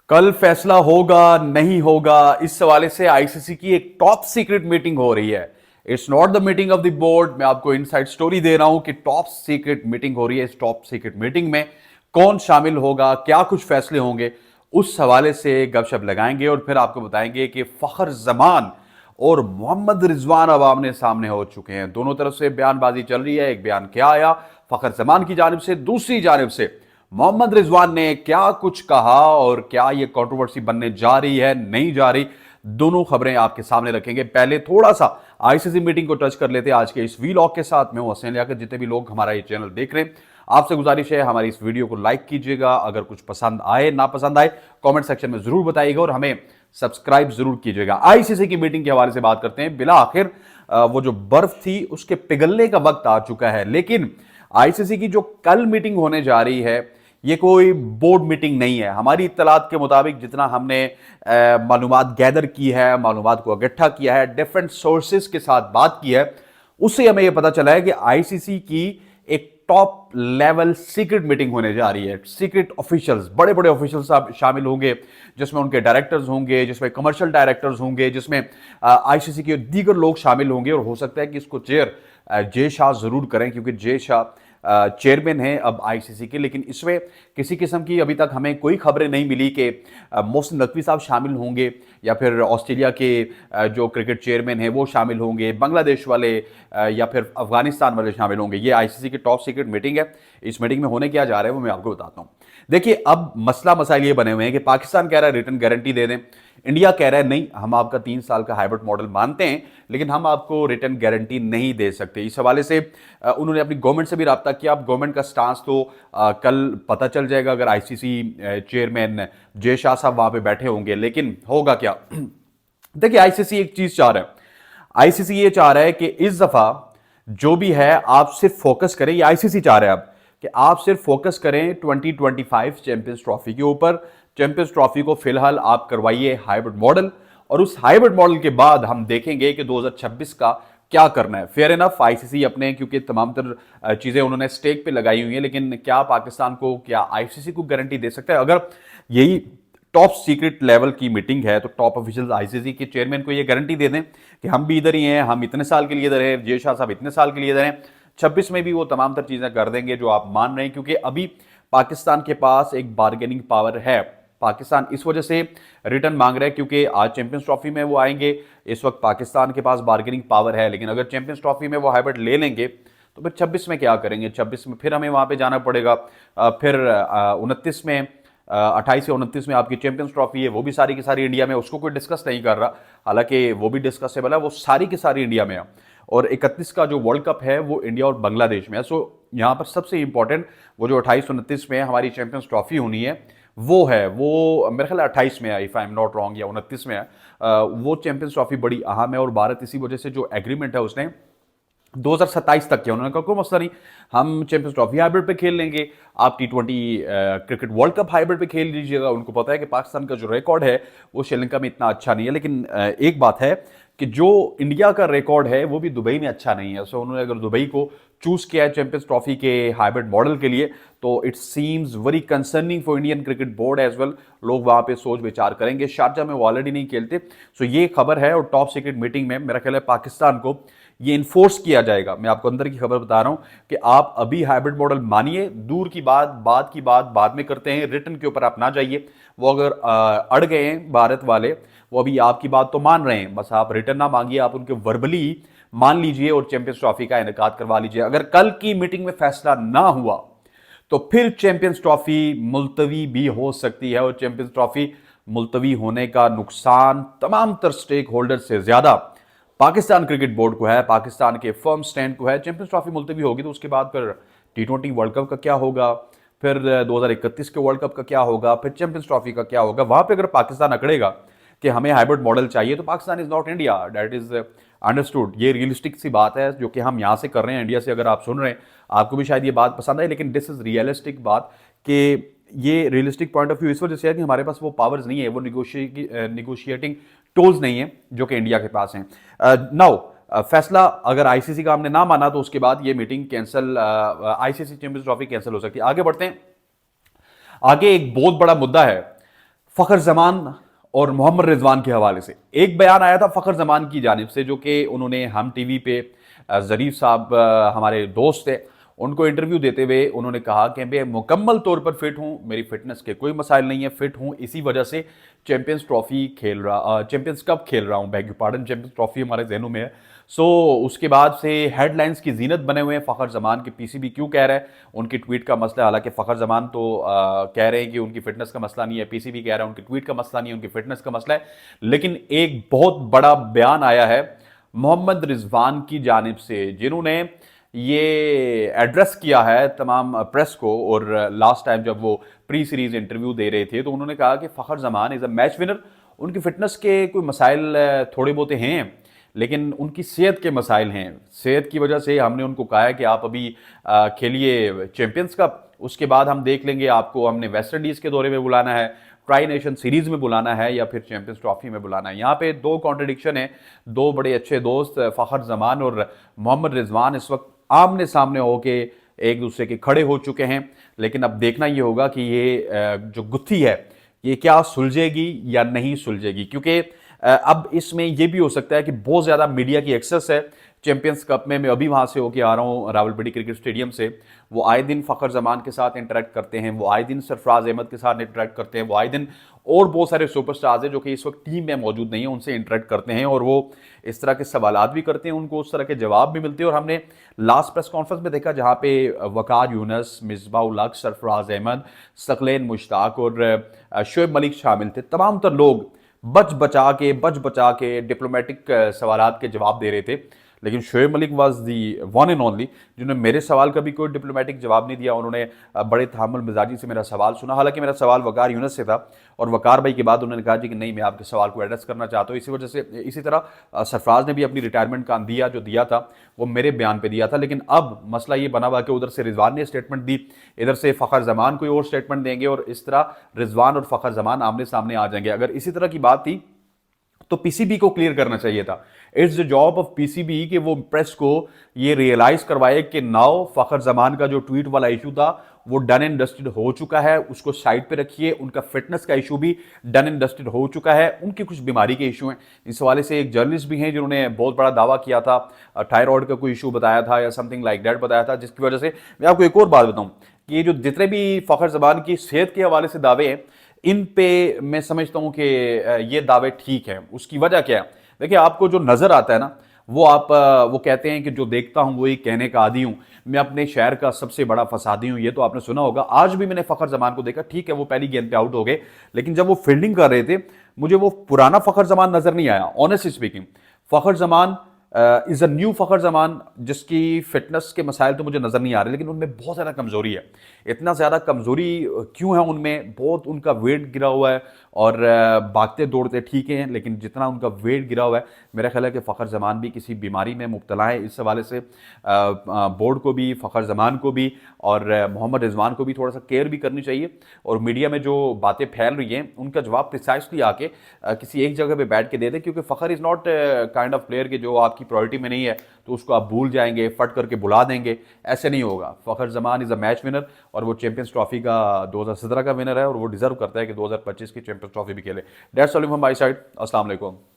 कल फैसला होगा नहीं होगा, इस हवाले से आईसीसी की एक टॉप सीक्रेट मीटिंग हो रही है। It's not the meeting of the board. मैं आपको इनसाइड स्टोरी दे रहा हूं कि टॉप सीक्रेट मीटिंग हो रही है। इस टॉप सीक्रेट मीटिंग में कौन शामिल होगा, क्या कुछ फैसले होंगे, उस हवाले से गपशप लगाएंगे और फिर आपको बताएंगे कि फखर जमान और मोहम्मद रिजवान अब आमने सामने हो चुके हैं। दोनों तरफ से बयानबाजी चल रही है। एक बयान क्या आया फखर जमान की जानिब से, दूसरी जानिब से मोहम्मद रिजवान ने क्या कुछ कहा और क्या यह कंट्रोवर्सी बनने जा रही है नहीं जा रही, दोनों खबरें आपके सामने रखेंगे। पहले थोड़ा सा आईसीसी मीटिंग को टच कर लेते हैं आज के इस वीलॉग के साथ। मैं हूं हसनैन लियाकत। जितने भी लोग हमारा ये चैनल देख रहे हैं, आपसे गुजारिश है हमारी इस वीडियो को लाइक कीजिएगा। अगर कुछ पसंद आए ना पसंद आए कमेंट सेक्शन में जरूर बताइएगा और हमें सब्सक्राइब जरूर कीजिएगा। आईसीसी की मीटिंग के हवाले से बात करते हैं। बिला आखिर वो जो बर्फ थी उसके पिघलने का वक्त आ चुका है, लेकिन आईसीसी की जो कल मीटिंग होने जा रही है ये कोई बोर्ड मीटिंग नहीं है। हमारी इत्तलात के मुताबिक जितना हमने मालूमात गैदर की है, मालूमात को इकट्ठा किया है, डिफरेंट सोर्सेज के साथ बात की है, उससे हमें यह पता चला है कि आईसीसी की एक टॉप लेवल सीक्रेट मीटिंग होने जा रही है। सीक्रेट ऑफिशियल्स, बड़े बड़े ऑफिशियल्स शामिल होंगे, जिसमें उनके डायरेक्टर्स होंगे, जिसमें कमर्शियल डायरेक्टर्स होंगे, जिसमें आईसीसी के दीगर लोग शामिल होंगे। और हो सकता है कि इसको चेयर जय शाह जरूर करें, क्योंकि जय शाह चेयरमैन है अब आईसीसी के। लेकिन इसमें किसी किस्म की अभी तक हमें कोई खबरें नहीं मिली कि मोहसिन नकवी साहब शामिल होंगे या फिर ऑस्ट्रेलिया के जो क्रिकेट चेयरमैन है वो शामिल होंगे, बांग्लादेश वाले या फिर अफगानिस्तान वाले शामिल होंगे। ये आईसीसी की टॉप सीक्रेट मीटिंग है। इस मीटिंग में होने क्या जा रहा है वो मैं आपको बताता हूं। देखिए, अब मसला मसाइल ये बने हुए हैं कि पाकिस्तान कह रहा है रिटर्न गारंटी दे दें, इंडिया कह रहा है नहीं, हम आपका 3 साल का हाइब्रिड मॉडल मानते हैं लेकिन हम आपको रिटर्न गारंटी नहीं दे सकते। इस हवाले से उन्होंने अपनी गवर्नमेंट से भी रब्ता किया। अब गवर्नमेंट का स्टांस तो कल पता चल जाएगा अगर आईसीसी चेयरमैन जय शाह साहब वहां पे बैठे होंगे। लेकिन होगा क्या? देखिए, आईसीसी एक चीज चाह रहा है। आईसीसी ये चाह रहा है कि इस दफा जो भी है आप सिर्फ फोकस करें। ये आईसीसी चाह रहा है अब कि आप सिर्फ फोकस करें 2025 चैंपियंस ट्रॉफी के ऊपर। चैंपियंस ट्रॉफी को फिलहाल आप करवाइए हाइब्रिड मॉडल, और उस हाइब्रिड मॉडल के बाद हम देखेंगे कि 2026 का क्या करना है। फेयर इनफ, आईसीसी अपने, क्योंकि तमाम तर चीजें उन्होंने स्टेक पे लगाई हुई हैं, लेकिन क्या पाकिस्तान को, क्या आईसीसी को गारंटी दे सकता है? अगर यही टॉप सीक्रेट लेवल की मीटिंग है तो टॉप ऑफिशियल आईसीसी के चेयरमैन को ये गारंटी दे दें कि हम भी इधर ही हैं, हम इतने साल के लिए इधर हैं, जय शाह साहब इतने साल के लिए इधर हैं, 26 में भी वो तमाम तर चीजें कर देंगे जो आप मान रहे हैं। क्योंकि अभी पाकिस्तान के पास एक बार्गेनिंग पावर है। पाकिस्तान इस वजह से रिटर्न मांग रहा है क्योंकि आज चैंपियंस ट्रॉफी में वो आएंगे, इस वक्त पाकिस्तान के पास बार्गेनिंग पावर है। लेकिन अगर चैंपियंस ट्रॉफी में वो हाइब्रिड ले लेंगे तो फिर 26 में क्या करेंगे? 26 में फिर हमें वहां पे जाना पड़ेगा। फिर 29 में, 28 से 29 में आपकी चैंपियंस ट्रॉफी है, वो भी सारी की सारी इंडिया में, उसको कोई डिस्कस नहीं कर रहा, हालांकि वो भी डिस्कसेबल है, वो सारी की सारी इंडिया में है। और 31 का जो वर्ल्ड कप है वो इंडिया और बांग्लादेश में है। सो यहाँ पर सबसे इंपॉर्टेंट वो जो 28-29 में हमारी चैंपियंस ट्रॉफी होनी है वो है, वो मेरे ख्याल 28 में है, if I am not wrong, या 29 में है। वो चैंपियंस ट्रॉफी बड़ी अहम है और भारत इसी वजह से जो एग्रीमेंट है उसने 2027 तक किया। उन्होंने कहा कोई मसला नहीं, हम चैंपियंस ट्रॉफी हाइब्रिड पे खेल लेंगे, आप T20 cricket world cup hybrid पे खेल लीजिएगा। उनको पता है कि पाकिस्तान का जो रिकॉर्ड है वो श्रीलंका में इतना अच्छा नहीं है। लेकिन एक बात है कि जो इंडिया का रिकॉर्ड है वो भी दुबई में अच्छा नहीं है। सो उन्होंने अगर दुबई को चूज किया है चैंपियंस ट्रॉफी के हाइब्रिड मॉडल के लिए तो it seems very concerning for Indian cricket board as well. लोग वहां पे सोच विचार करेंगे। शारजा में वो ऑलरेडी नहीं खेलते। सो ये खबर है और टॉप सीक्रेट मीटिंग में मेरा ख्याल है पाकिस्तान को ये इन्फोर्स किया जाएगा। मैं आपको अंदर की खबर बता रहा हूं कि आप अभी हाइब्रिड मॉडल मानिए, दूर की बात की बात बाद में करते हैं, रिटर्न के ऊपर आप ना जाइए। वो अगर अड़ गए हैं भारत वाले, वो अभी आपकी बात तो मान रहे हैं, बस आप रिटर्न ना मांगिए, आप उनके वर्बली मान लीजिए और चैंपियंस ट्रॉफी का इनेकाद करवा लीजिए। अगर कल की मीटिंग में फैसला ना हुआ तो फिर चैंपियंस ट्रॉफी मुलतवी भी हो सकती है, और चैंपियंस ट्रॉफी मुलतवी होने का नुकसान तमाम तर स्टेक होल्डर से ज्यादा पाकिस्तान क्रिकेट बोर्ड को है, पाकिस्तान के फर्म स्टैंड को है। चैंपियंस ट्रॉफी मुलतवी होगी तो उसके बाद फिर T20 वर्ल्ड कप का क्या होगा, फिर 2031 के वर्ल्ड कप का क्या होगा, फिर चैंपियंस ट्रॉफी का क्या होगा? वहां पे अगर पाकिस्तान अकड़ेगा कि हमें हाइब्रिड मॉडल चाहिए तो Pakistan is not India, that is understood. ये रियलिस्टिक सी बात है जो कि हम यहां से कर रहे हैं इंडिया से। अगर आप सुन रहे हैं आपको भी शायद ये बात पसंद है, लेकिन दिस इज रियलिस्टिक बात कि ये रियलिस्टिक पॉइंट ऑफ व्यू इस वजह से है कि हमारे पास वो पावर्स नहीं है, वो निगोशिएटिंग टूल्स नहीं है जो कि इंडिया के पास हैं। नाउ फैसला अगर आईसीसी का हमने ना माना तो उसके बाद ये meeting cancel, ICC champions trophy cancel हो सकती है। आगे बढ़ते हैं। आगे एक बहुत बड़ा मुद्दा है फ़खर जमान और मोहम्मद रिजवान के हवाले से एक बयान आया था फ़खर जमान की जानिब से, जो कि उन्होंने हम टीवी पे ज़रीफ साहब हमारे दोस्त थे, उनको इंटरव्यू देते हुए उन्होंने कहा कि मैं मुकम्मल तौर पर फिट हूं, मेरी फिटनेस के कोई मसाइल नहीं है, फिट हूं, इसी वजह से चैंपियंस कप खेल रहा हूं, बैग पार्डन, चैंपियंस ट्रॉफी हमारे जहनों में है। सो उसके बाद से हेडलाइंस की जीनत बने हुए हैं फ़खर जमान के। पीसीबी क्यों कह रहा है उनकी ट्वीट का मसला, हालांकि फ़खर जमान तो कह रहे हैं कि उनकी फिटनेस का मसला नहीं है, पीसीबी कह रहा है उनकी ट्वीट का मसला नहीं है, उनकी फिटनेस का मसला है। लेकिन एक बहुत बड़ा बयान आया है मोहम्मद रिजवान की जानिब से, जिन्होंने ये एड्रेस किया है तमाम प्रेस को। और लास्ट टाइम जब वो प्री सीरीज इंटरव्यू दे रहे थे तो उन्होंने कहा कि Fakhar Zaman is a match winner, उनकी फिटनेस के कोई मसाइल थोड़े बहुत हैं, लेकिन उनकी सेहत के मसाइल हैं। सेहत की वजह से हमने उनको कहा है कि आप अभी खेलिए चैंपियंस कप, उसके बाद हम देख लेंगे, आपको हमने वेस्ट इंडीज़ के दौरे में बुलाना है, ट्राई नेशन सीरीज में बुलाना है, या फिर चैंपियंस ट्रॉफी में बुलाना है। यहाँ पे दो कॉन्ट्रडिक्शन है। दो बड़े अच्छे दोस्त फ़खर जमान और मोहम्मद रिजवान इस वक्त आमने सामने होके एक दूसरे के खड़े हो चुके हैं। लेकिन अब देखना ये होगा कि ये जो गुत्थी है ये क्या सुलझेगी या नहीं सुलझेगी, क्योंकि अब इसमें यह भी हो सकता है कि बहुत ज़्यादा मीडिया की एक्सेस है। चैंपियंस कप में मैं अभी वहाँ से होके आ रहा हूँ रावलपिंडी क्रिकेट स्टेडियम से, वो आए दिन फ़खर जमान के साथ इंटरेक्ट करते हैं, वो आए दिन सरफराज अहमद के साथ इंटरेक्ट करते हैं, वो आए दिन और बहुत सारे सुपरस्टार्स हैं जो कि इस वक्त टीम में मौजूद नहीं है, उनसे इंटरेक्ट करते हैं, और वो इस तरह के सवालात भी करते हैं, उनको उस तरह के जवाब भी मिलते हैं। और हमने लास्ट प्रेस कॉन्फ्रेंस में देखा जहाँ पे वकार यूनस, मिसबाउल हक, सरफराज अहमद, सकलेन मुश्ताक और शोएब मलिक शामिल थे। तमाम तर लोग बच बचा के डिप्लोमेटिक सवालात के जवाब दे रहे थे, लेकिन Shoaib Malik was the one and only जिन्होंने मेरे सवाल का भी कोई डिप्लोमेटिक जवाब नहीं दिया। उन्होंने बड़े तहम्मुल मिजाजी से मेरा सवाल सुना, हालांकि मेरा सवाल वकार यूनस से था, और वकार भाई के बाद उन्होंने कहा जी कि नहीं, मैं आपके सवाल को एड्रेस करना चाहता हूँ। इसी वजह से इसी तरह सरफराज ने भी अपनी रिटायरमेंट का दिया, जो दिया था वो मेरे बयान पर दिया था। लेकिन अब मसला ये बना हुआ कि उधर से रिजवान ने स्टेटमेंट दी, इधर से फ़खर जमान कोई और स्टेटमेंट देंगे, और इस तरह रिजवान और फ़खर जमान आमने सामने आ जाएंगे। अगर इसी तरह की बात थी तो पीसीबी को क्लियर करना चाहिए था। It's the job of PCB कि वो प्रेस को ये रियलाइज करवाए कि नाउ फ़खर जमान का जो ट्वीट वाला इशू था वो डन एंड डस्टेड हो चुका है, उसको साइड पे रखिए। उनका फिटनेस का इशू भी डन एंड डस्टेड हो चुका है, उनकी कुछ बीमारी के इशू हैं। इस हवाले से एक जर्नलिस्ट भी हैं जिन्होंने बहुत बड़ा दावा किया था, थायराइड का कोई इशू बताया था या समथिंग लाइक दैट बताया था, जिसकी वजह से मैं आपको एक और बात बताऊं कि ये जो जितने भी फ़खर जमान की सेहत के हवाले से दावे हैं, इन पे मैं समझता हूं कि ये दावे ठीक हैं। उसकी वजह क्या है? देखिए, आपको जो नजर आता है ना, वो कहते हैं कि जो देखता हूं वही कहने का आदी हूं, मैं अपने शहर का सबसे बड़ा फसादी हूं, ये तो आपने सुना होगा। आज भी मैंने फ़खर जमान को देखा, ठीक है वो पहली गेंद पे आउट हो गए, लेकिन जब वो फील्डिंग कर रहे थे मुझे वो पुराना फ़खर जमान नजर नहीं आया। Honestly speaking, Fakhar Zaman is a new Fakhar Zaman, जिसकी फिटनेस के मसाइल तो मुझे नज़र नहीं आ रहे, लेकिन उनमें बहुत ज़्यादा कमज़ोरी है। इतना ज़्यादा कमज़ोरी क्यों है उनमें? बहुत उनका वेट गिरा हुआ है, और भागते दौड़ते ठीक हैं, लेकिन जितना उनका वेट गिरा हुआ है, मेरा ख्याल है कि फ़खर जमान भी किसी बीमारी में मुब्तला है। इस हवाले से बोर्ड को भी, फ़खर जमान को भी और मोहम्मद रिजवान को भी थोड़ा सा केयर भी करनी चाहिए। और मीडिया में जो बातें फैल रही हैं उनका जवाब प्रिसाइसली आके किसी एक जगह पे बैठ के दे दें, क्योंकि Fakhar is not kind of player के जो आपकी प्रायोरिटी में नहीं है तो उसको आप भूल जाएंगे, फट करके बुला देंगे, ऐसे नहीं होगा। Fakhar Zaman is a match winner, और वो चैंपियंस ट्रॉफी का 2017 का विनर है, और वो डिजर्व करता है कि 2025 की चैंपियंस ट्रॉफी भी खेले। That's all from my side. अस्सलाम वालेकुम।